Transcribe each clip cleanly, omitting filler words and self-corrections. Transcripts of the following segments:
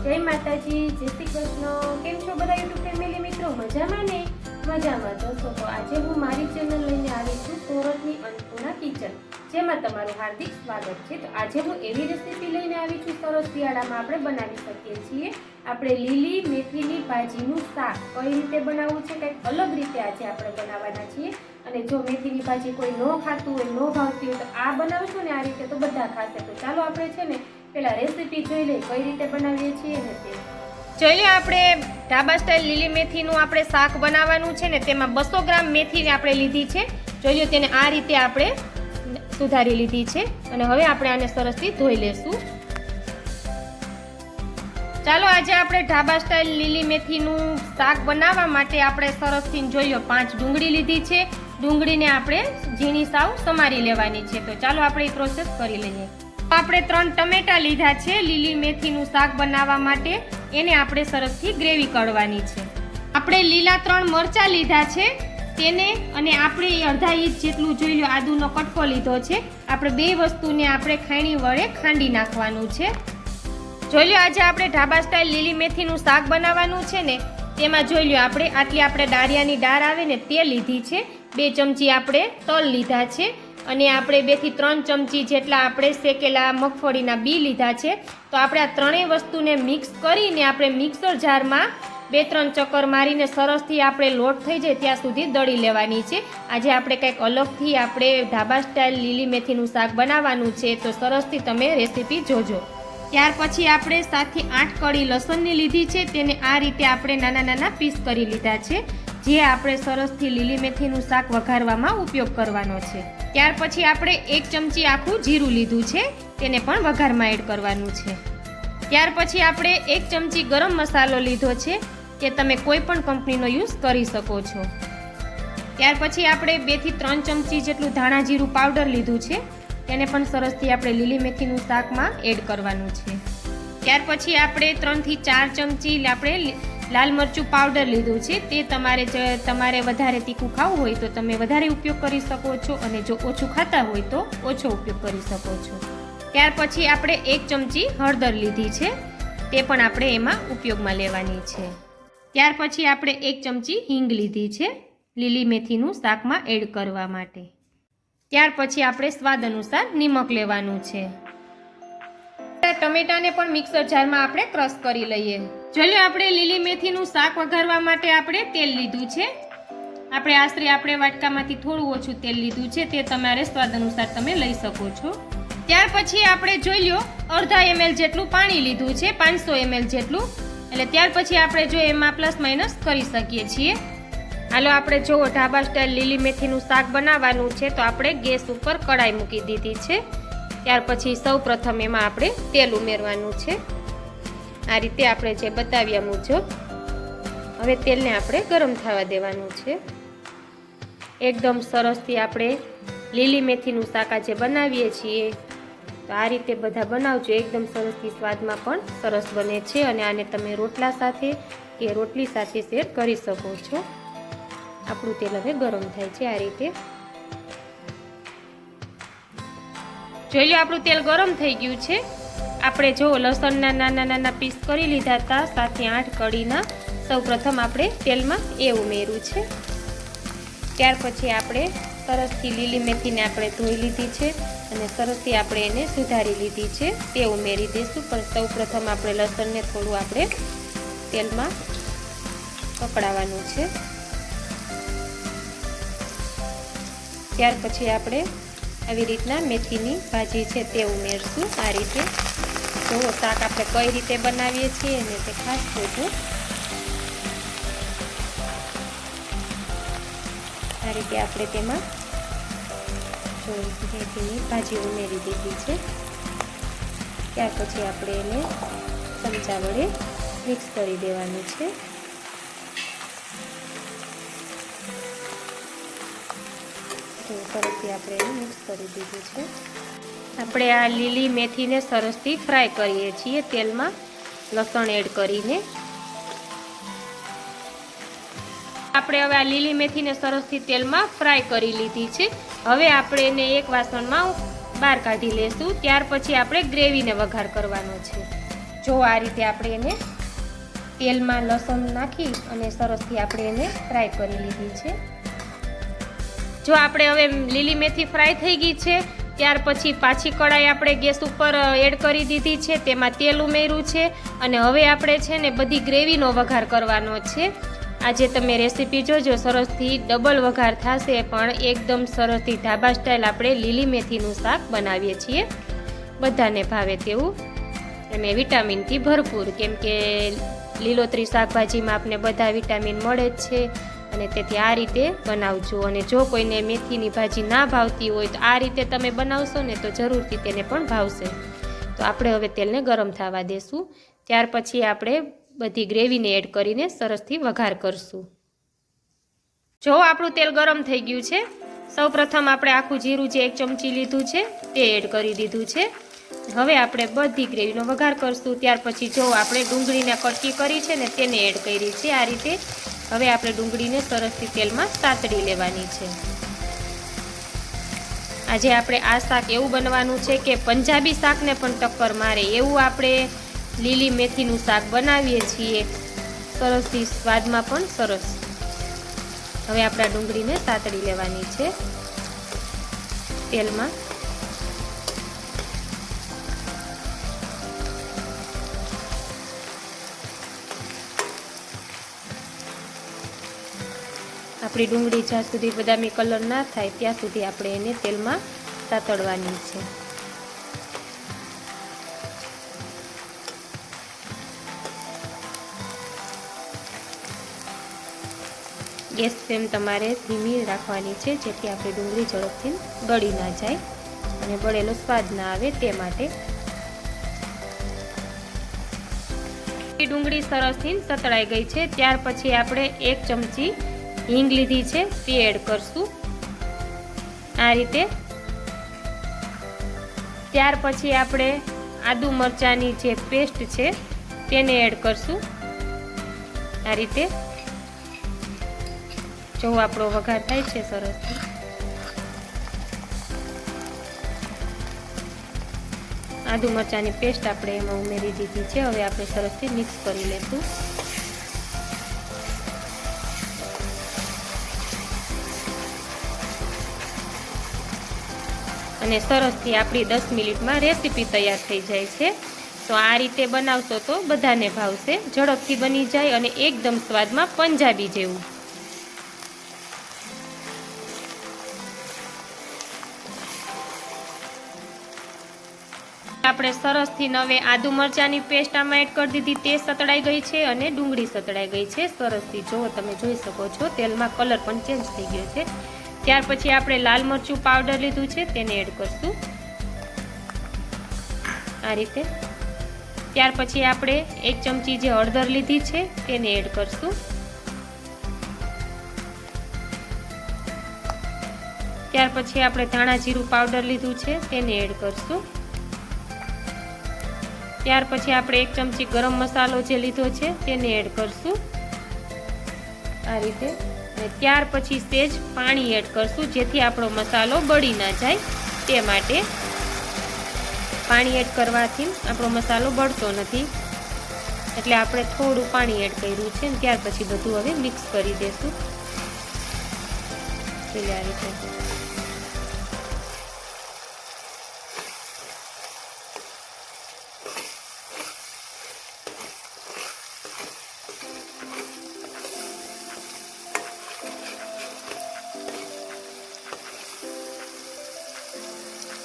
जय माताजी, जय श्री कृष्ण। केम छो बधा यूट्यूब फैमिली मित्रों? मजामां ने? मजामां दोस्तों। तो आज हूँ मारी चेनल लईने आवी छुं सूरतनी अन्नपूर्णा किचन, जेमां तमारुं हार्दिक स्वागत छे। तो आज हूँ एवी रेसिपी लईने आवी छुं सरस शियाळामां आपणे बनावी शकीए छीए। आपणे લીલી મેથીની ભાજીનું શાક કઈ રીતે બનાવવું છે કંઈક અલગ રીતે આજે આપણે બનાવવાના છીએ। અને જો મેથીની ભાજી કોઈ ન ખાતું હોય, ન ભાવતી હોય તો આ બનાવશો ને આ રીતે તો બધા ખાશે। તો ચાલો આપણે છે ને પેલા રેસીપી જોઈ લઈએ કઈ રીતે બનાવીએ છીએ ને તે જોઈ લે। આપણે ઢાબા સ્ટાઇલ લીલી મેથીનું આપણે શાક બનાવવાનું છે ને તેમાં 200 ગ્રામ મેથીને આપણે લીધી છે। જોઈ લો તેને આ રીતે આપણે સુધારી લીધી છે અને હવે આપણે આને સરસથી ધોઈ લેશું। ચાલો આજે આપણે ઢાબા સ્ટાઇલ લીલી મેથીનું શાક બનાવવા માટે આપણે સરસથી જોઈ લો 5 ડુંગળી લીધી છે। ડુંગળીને આપણે ઝીણી સાવ સમારી લેવાની છે। તો ચાલો આપણે એ પ્રોસેસ કરી લઈએ। આપણે 3 ટમેટા લીધા છે લીલી મેથીનું શાક બનાવવા માટે, એને આપણે સરસથી ગ્રેવી કરવાની છે। આપણે લીલા 3 મરચાં લીધા છે તેને અને આપણે અડધા ઇંચ જેટલું જોઈ લો આદુનો કટકો લીધો છે। આપણે બે વસ્તુને આપણે ખાયણી વડે ખાંડી નાખવાનું છે। જોઈ લો આજે આપણે ઢાબા સ્ટાઇલ લીલી મેથીનું શાક બનાવવાનું છે ને તેમાં જોઈ લો આપણે આટલી આપણે ડાળિયાની દાળ આવે ને તે લીધી છે। 2 ચમચી આપણે તલ લીધા છે અને આપણે 2 થી 3 ચમચી જેટલા આપણે શેકેલા મગફળીના બી લીધા છે। તો આપણે આ ત્રણેય વસ્તુને મિક્સ કરીને આપણે મિક્સર જારમાં 2-3 ચક્કર મારીને સરસથી આપણે લોટ થઈ જાય ત્યાં સુધી દળી લેવાની છે। આજે આપણે કંઈક અલગથી આપણે ઢાબા સ્ટાઇલ લીલી મેથીનું શાક બનાવવાનું છે, તો સરસથી તમે રેસીપી જોજો। ત્યાર પછી આપણે 7 થી 8 કળી લસણની લીધી છે, તેને આ રીતે આપણે નાના નાના પીસ કરી લીધા છે, જે આપણે સરસથી લીલી મેથીનું શાક વઘારવામાં ઉપયોગ કરવાનો છે। ત્યાર પછી આપણે 1 ચમચી આખું જીરું લીધું છે, તેને પણ વઘારમાં એડ કરવાનું છે। ત્યાર પછી આપણે 1 ચમચી ગરમ મસાલો લીધો છે, કે તમે કોઈ પણ કંપનીનો યુઝ કરી શકો છો। ત્યાર પછી આપણે 2 થી 3 ચમચી જેટલું ધાણા જીરું પાવડર લીધું છે, તેને પણ સરસથી આપણે લીલી મેથીનું શાકમાં એડ કરવાનું છે। ત્યાર પછી આપણે 3 થી 4 ચમચી આપણે લાલ મરચું પાવડર લીધું છે, તે તમારે વધારે તીખું ખાવું હોય તો તમે વધારે ઉપયોગ કરી શકો છો અને જો ઓછું ખાતા હોય તો ઓછો ઉપયોગ કરી શકો છો। ત્યાર પછી આપણે 1 ચમચી હળદર લીધી છે, તે પણ આપણે એમાં ઉપયોગમાં લેવાની છે। ત્યાર પછી આપણે 1 ચમચી હિંગ લીધી છે લીલી મેથીનું શાકમાં એડ કરવા માટે। ત્યાર પછી આપણે સ્વાદ અનુસાર નિમક લેવાનું છે। ટમેટાને પણ મિક્સર જારમાં આપણે ક્રશ કરી લઈએ। જોઈ લો આપણે લીલી મેથીનું શાક વઘારવા માટે આપણે તેલ લીધું છે। આપણે આશરે આપણે વાટકામાંથી થોડું ઓછું તેલ લીધું છે, તે તમારે સ્વાદ અનુસાર તમે લઈ શકો છો। ત્યાર પછી આપણે જોઈ લો અડધા ml જેટલું પાણી લીધું છે, 500 ml જેટલું। એટલે ત્યાર પછી આપણે જો એમાં પ્લસ માઇનસ કરી શકીએ છીએ। હાલો આપણે જો ઢાબા સ્ટાઇલ લીલી મેથીનું શાક બનાવવાનું છે, તો આપણે ગેસ ઉપર કડાઈ મૂકી દીધી છે। ત્યાર પછી સૌ પ્રથમ એમાં આપણે તેલ ઉમેરવાનું છે, આ રીતે આપણે જે બતાવ્યા મુજબ। હવે તેલને આપણે ગરમ થવા દેવાનું છે। એકદમ સરસથી આપણે લીલી મેથીનું શાક આજે બનાવીએ છીએ, તો આ રીતે બધા બનાવજો, એકદમ સરસથી સ્વાદમાં પણ સરસ બને છે અને આને તમે રોટલા સાથે કે રોટલી સાથે શેર કરી શકો છો। આપણું તેલ હવે ગરમ થાય છે આ રીતે। જોઈ લો આપણું તેલ ગરમ થઈ ગયું છે। આપણે જો લસણના નાના નાના પીસ કરી લીધા હતા 7 થી 8 કળીના, સૌ પ્રથમ આપણે તેલમાં એ ઉમેર્યું છે। ત્યાર પછી આપણે સરસથી લીલી મેથીને આપણે ધોઈ લીધી છે અને સરસથી આપણે એને સુધારી લીધી છે, તે ઉમેરી દઈશું। પણ સૌ પ્રથમ આપણે લસણને થોડું આપણે તેલમાં પકડાવવાનું છે। ત્યાર પછી આપણે આવી રીતના મેથીની ભાજી છે તે ઉમેરશું આ રીતે। જો શાક આપણે કઈ રીતે બનાવીએ છીએ ને તે ખાસ જોજો। આ રીતે આપણે તેમાં જો મેથીની ભાજી ઉમેરી દીધી છે। ત્યાર પછી આપણે એને ચમચા વડે મિક્સ કરી દેવાનું છે। સરસથી આપણે એને મિક્સ કરી દીધું છે। આપણે આ લીલી મેથીને સરસથી ફ્રાય કરીએ છીએ તેલમાં લસણ એડ કરીને। આપણે હવે આ લીલી મેથીને સરસથી તેલમાં ફ્રાય કરી લીધી છે। હવે આપણે એને એક વાસણમાં બહાર કાઢી લેશું। ત્યાર પછી આપણે ગ્રેવીને વઘાર કરવાનો છે। જો આ રીતે આપણે એને તેલમાં લસણ નાખી અને સરસથી આપણે એને ફ્રાય કરી લીધી છે. જો આપણે હવે લીલી મેથી ફ્રાય થઈ ગઈ છે, ત્યાર પછી પાછી કઢાઈ આપણે ગેસ ઉપર એડ કરી દીધી છે, તેમાં તેલ ઉમેર્યું છે અને હવે આપણે છે ને બધી ગ્રેવીનો વઘાર કરવાનો છે. આજે તમે રેસીપી જોજો, સરસથી ડબલ વઘાર થશે, પણ એકદમ સરસથી ઢાબા સ્ટાઇલ આપણે લીલી મેથીનું શાક બનાવીએ છીએ. બધાને ભાવે તેવું અને વિટામિનથી ભરપૂર, કેમ કે લીલોતરી શાકભાજીમાં આપણે બધા વિટામિન મળે જ છે અને તેથી આ રીતે બનાવજો. અને જો કોઈને મેથીની ભાજી ના ભાવતી હોય તો આ રીતે તમે બનાવશો ને તો જરૂરથી તેને પણ ભાવશે. તો આપણે હવે તેલને ગરમ થવા દેશું, ત્યાર પછી આપણે બધી ગ્રેવીને એડ કરીને સરસથી વઘાર કરશું. જો આપણું તેલ ગરમ થઈ ગયું છે, સૌપ્રથમ આપણે આખું જીરું જે 1 ચમચી લીધું છે તે એડ કરી દીધું છે. હવે આપણે બધી ગ્રેવીનો વઘાર કરશું. ત્યાર પછી જો આપણે ડુંગળીને કટકી કરી છે ને તેને એડ કરી છે. આ રીતે હવે આપણે ડુંગળીને સરસથી તેલમાં સાતળી લેવાની છે. આજે આપણે આ શાક એવું બનવાનું છે કે પંજાબી શાકને પણ ટક્કર મારે એવું આપણે લીલી મેથીનું શાક બનાવીએ છીએ, સરસથી સ્વાદમાં પણ સરસ. હવે આપણે ડુંગળીને સાતળી લેવાની છે તેલમાં. આપણી ડુંગળી જ્યાં સુધી બદામી કલર ના થાય ત્યાં સુધી આપણે એને તેલમાં સાતળવાની છે. ગેસ ફ્લેમ તમારે ધીમી રાખવાની છે, જેથી આપણી ડુંગળી ઝડપથી ગળી ના જાય અને બળેલો સ્વાદ ના આવે તે માટે. ડુંગળી સરસથી સતળાઈ ગઈ છે, ત્યાર પછી આપણે 1 ચમચી હિંગ લીધી છે તે એડ કરશું આ રીતે. ત્યાર પછી આપણે આદુ મરચાંની જે પેસ્ટ છે તેને એડ કરશું આ રીતે. જો આપણો વઘાર થાય છે સરસથી. આદુ મરચાંની પેસ્ટ આપણે એમાં ઉમેરી દીધી છે. હવે આપણે સરસથી મિક્સ કરી લઈશું. અને સરસથી આપણી 10 મિનિટમાં રેસીપી તૈયાર થઈ જાય છે. તો આ રીતે બનાવશો તો બધાને ભાવશે, ઝડપથી બની જાય અને એકદમ સ્વાદમાં પંજાબી જેવું. આપણે સરસથી હવે આદુ મરચાંની પેસ્ટ આમાં એડ કરી દીધી, તે સતળાઈ ગઈ છે અને ડુંગળી સતળાઈ ગઈ છે સરસથી. જો તમે જોઈ શકો છો તેલમાં કલર પણ ચેન્જ થઈ ગયો છે. ત્યાર પછી આપણે લાલ મરચું પાવડર લીધું છે તેને એડ કરશું આ રીતે. ત્યાર પછી આપણે 1 ચમચી જે હળદર લીધી છે તેને એડ કરશું. ત્યાર પછી આપણે ધાણા જીરું પાવડર લીધું છે તેને એડ કરશું. ત્યાર પછી આપણે 1 ચમચી ગરમ મસાલો જે લીધો છે તેને એડ કરશું આ રીતે. અને ત્યાર પછી સેજ પાણી એડ કરશું, જેથી આપણો મસાલો બળી ના જાય તે માટે. પાણી એડ કરવાથી આપણો મસાલો બળતો નથી, એટલે આપણે થોડું પાણી એડ કર્યું છે. ત્યાર પછી બધું હવે મિક્સ કરી દેશું આ રીતે.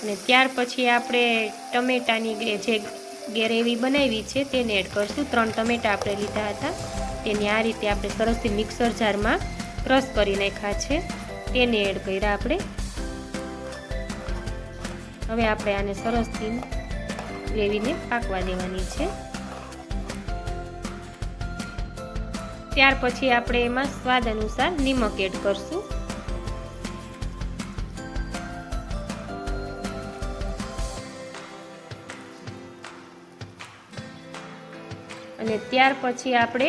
અને ત્યાર પછી આપણે ટમેટાની જે ગ્રેવી બનાવી છે તેને એડ કરશું. 3 ટમેટા આપણે લીધા હતા, તેને આ રીતે આપણે સરસથી મિક્સર જારમાં ક્રશ કરી નાખ્યા છે, તેને એડ કર્યા આપણે. હવે આપણે આને સરસથી ગ્રેવીને પાકવા દેવાની છે. ત્યાર પછી આપણે એમાં સ્વાદ અનુસાર નિમક એડ કરશું. અને ત્યાર પછી આપણે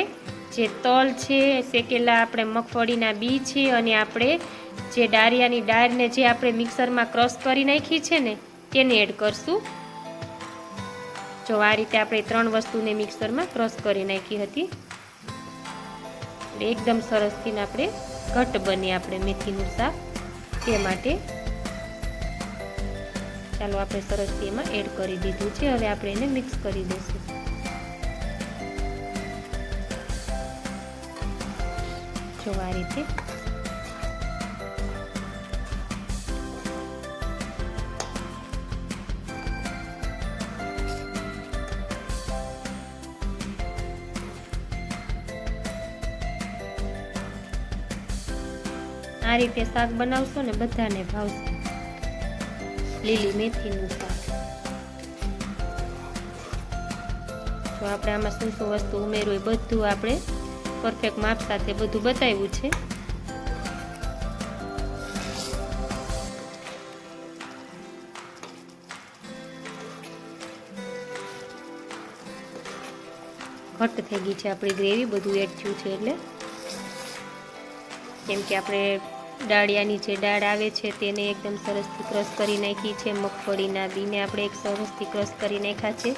જે તલ છે, શેકેલા આપણે મગફળીના બી છે, અને આપણે જે ડાળિયાની દાળને જે આપણે મિક્સરમાં ક્રશ કરી નાખી છે ને તેને એડ કરશું. જો આ રીતે આપણે 3 વસ્તુને મિક્સરમાં ક્રશ કરી નાખી હતી. એકદમ સરસથી આપણે ઘટ બને આપણે મેથીનું શાક, તે માટે ચાલો આપણે સરસથી એમાં એડ કરી દીધું છે. હવે આપણે એને મિક્સ કરી દઈશું. જો આ રીતે આ રીતે શાક બનાવશો ને બધાને ભાવશે. લીલી મેથીનું શાક. તો આપણે આમાં શું શું વસ્તુ ઉમેરવું એ બધું આપણે પરફેક્ટ માપ સાથે બધું બતાવ્યું છે. ઘટ થઈ ગઈ છે આપણી ગ્રેવી, બધું એડ થયું છે એટલે. કેમ કે આપણે ડાળિયાની જે દાળ આવે છે તેને એકદમ સરસથી ક્રશ કરી નાખી છે. મગફળીના બીને આપણે એક સરસથી ક્રશ કરી નાખ્યા છે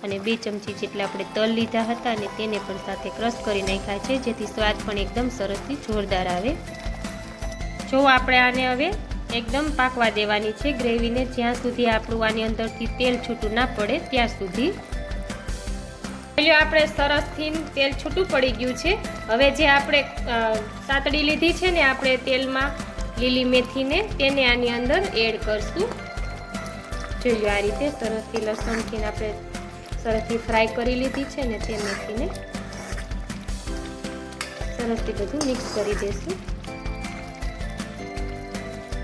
અને 2 ચમચી જેટલા આપણે તલ લીધા હતા અને તેને પણ સાથે ક્રશ કરી નાખ્યા છે, જેથી સ્વાદ પણ એકદમ સરસથી જોરદાર આવે. જો આપણે આને હવે એકદમ પાકવા દેવાની છે ગ્રેવીને, જ્યાં સુધી આપણું આની અંદરથી તેલ છૂટું ના પડે ત્યાં સુધી. આપણે સરસથી તેલ છૂટું પડી ગયું છે. હવે જે આપણે સાતડી લીધી છે ને આપણે તેલમાં લીલી મેથીને, તેને આની અંદર એડ કરશું. જોઈ લો આ રીતે સરસથી લસણથી આપણે સરસથી ફ્રાય કરી લીધી છે ને તે મેથીને સરસથી બધું મિક્સ કરી દઈશું.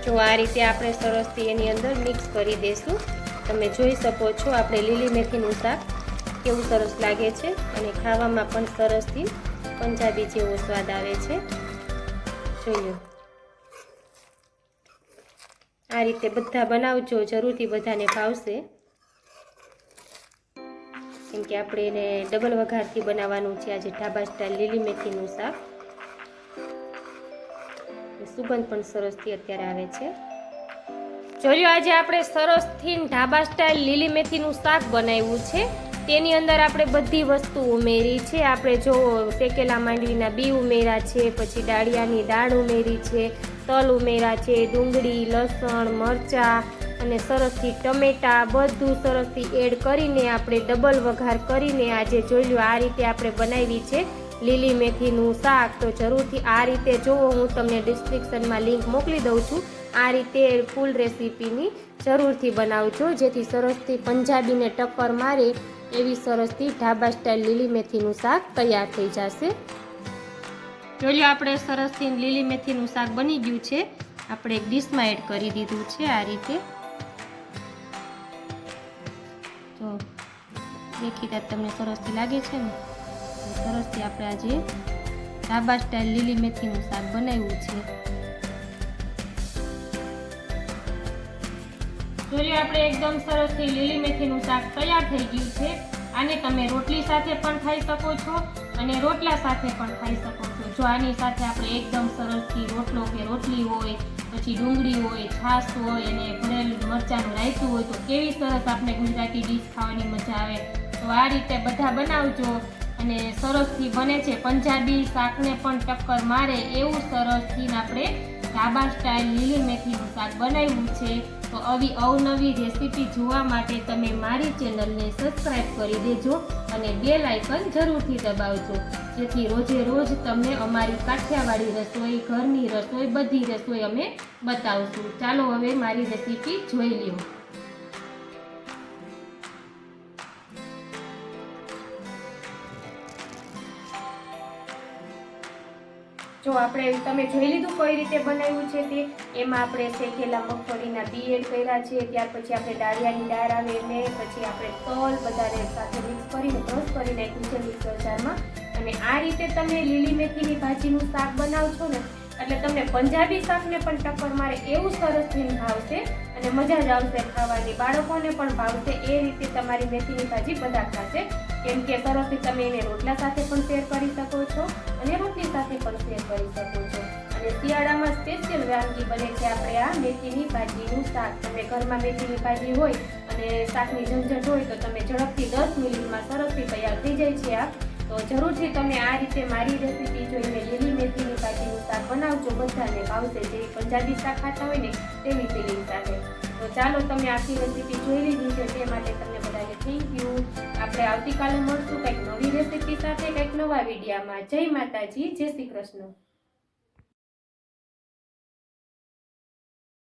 જો આ રીતે આપણે સરસથી એની અંદર મિક્સ કરી દઈશું. તમે જોઈ શકો છો આપણે લીલી મેથીનું શાક કેવું સરસ લાગે છે અને ખાવામાં પણ સરસથી પંજાબી જેવો સ્વાદ આવે છે. જોઈ લો આ રીતે બધા બનાવજો, જરૂરથી બધાને ભાવશે. કેમ કે આપણે એને ડબલ વઘારથી બનાવવાનું છે આજે ઢાબા સ્ટાઇલ લીલી મેથીનું શાક. સુગંધ પણ સરસથી અત્યારે આવે છે. જોયું આજે આપણે સરસથી ઢાબા સ્ટાઇલ લીલી મેથીનું શાક બનાવ્યું છે. તેની અંદર આપણે બધી વસ્તુ ઉમેરી છે. આપણે જો શેકેલા માંડવીના બી ઉમેર્યા છે, પછી ડાળિયાની દાળ ઉમેરી છે, તલ ઉમેર્યા છે, ડુંગળી, લસણ, મરચાં અને સરસથી ટમેટા બધું સરસથી એડ કરીને આપણે ડબલ વઘાર કરીને આજે જોઈ લો આ રીતે આપણે બનાવી છે લીલી મેથીનું શાક. તો જરૂરથી આ રીતે જોવો, હું તમને ડિસ્ક્રિપ્શનમાં લિંક મોકલી દઉં છું. આ રીતે ફૂલ રેસીપીની જરૂરથી બનાવજો, જેથી સરસથી પંજાબીને ટક્કર મારે એવી સરસથી ઢાબા સ્ટાઇલ લીલી મેથીનું શાક તૈયાર થઈ જશે. જોઈ લો આપણે સરસથી લીલી મેથીનું શાક બની ગયું છે. આપણે એક ડીશમાં એડ કરી દીધું છે આ રીતે. તો દેખીતા તમને સરસથી લાગે છે ને, સરસથી આપણે આજે ઢાબા સ્ટાઇલ લીલી મેથીનું શાક બનાવ્યું છે. જોઈ આપણે એકદમ સરસથી લીલી મેથીનું શાક તૈયાર થઈ ગયું છે. આને તમે રોટલી સાથે પણ ખાઈ શકો છો અને રોટલા સાથે પણ ખાઈ શકો છો. જો આની સાથે આપણે એકદમ સરસથી રોટલો કે રોટલી હોય, પછી ડુંગળી હોય, છાશ હોય અને ભરેલ મરચાંનું રાયતું હોય, તો કેવી સરસ આપણે ગુજરાતી ડીશ ખાવાની મજા આવે. તો આ રીતે બધા બનાવજો અને સરસથી બને છે. પંજાબી શાકને પણ ટક્કર મારે એવું સરસથી આપણે ઢાબા સ્ટાઇલ લીલી મેથીનું શાક બનાવ્યું છે. તો આવી અવનવી રેસીપી જોવા માટે તમે મારી ચેનલને સબસ્ક્રાઇબ કરી દેજો અને બેલ આઇકન જરૂરથી દબાવજો, જેથી રોજે રોજ તમને અમારી કાઠિયાવાડી રસોઈ, ઘરની રસોઈ, બધી રસોઈ અમે બતાવશું. ચાલો હવે મારી રેસીપી જોઈ લ્યો. જો આપણે તમે જોઈ લીધું કઈ રીતે બનાવ્યું છે તે. એમાં આપણે શેકેલા મગફળીના બી એડ કર્યા છે, ત્યાર પછી આપણે ડાળિયાની દાળ આવે એને, પછી આપણે તલ બધાને સાથે મિક્સ કરીને ક્રશ કરી નાખ્યું છે મિક્સર જારમાં. અને આ રીતે તમે લીલી મેથીની ભાજીનું શાક બનાવશો ને એટલે તમને પંજાબી શાકને પણ ટક્કર મારે એવું સરસ થઈને ભાવશે અને મજા જ આવશે ખાવાની. બાળકોને પણ ભાવશે. એ રીતે તમારી મેથીની ભાજી બધા ખાશે. કેમ કે સરસથી તમે એને રોટલા સાથે પણ શેર કરી શકો છો અને રોટલી સાથે પણ શેર કરી શકો છો. અને શિયાળામાં સ્પેશિયલ વાનગી બને છે આપણે આ મેથીની ભાજીનું શાક. તમે ઘરમાં મેથીની ભાજી હોય અને અને શાકની ઝંઝટ હોય તો તમે ઝડપથી 10 મિનિટમાં સરસથી તૈયાર થઈ જાય છે આ. તો જરૂરથી તમે આ રીતે મારી રેસીપી જોઈને લીલી મેથીની ભાજીનું શાક બનાવજો. બધાને ભાવશે, જે પંજાબી શાક ખાતા હોય ને તેવી ફિલિંગ સાથે. તો ચાલો, તમે આખી રેસીપી જોઈ લીધી છે તે માટે તમને બધાને થેન્ક યુ. આપણે આવતીકાલે મળશું કંઈક નવી રેસીપી સાથે, કંઈક નવા વિડીયામાં. જય માતાજી, જય શ્રી કૃષ્ણ.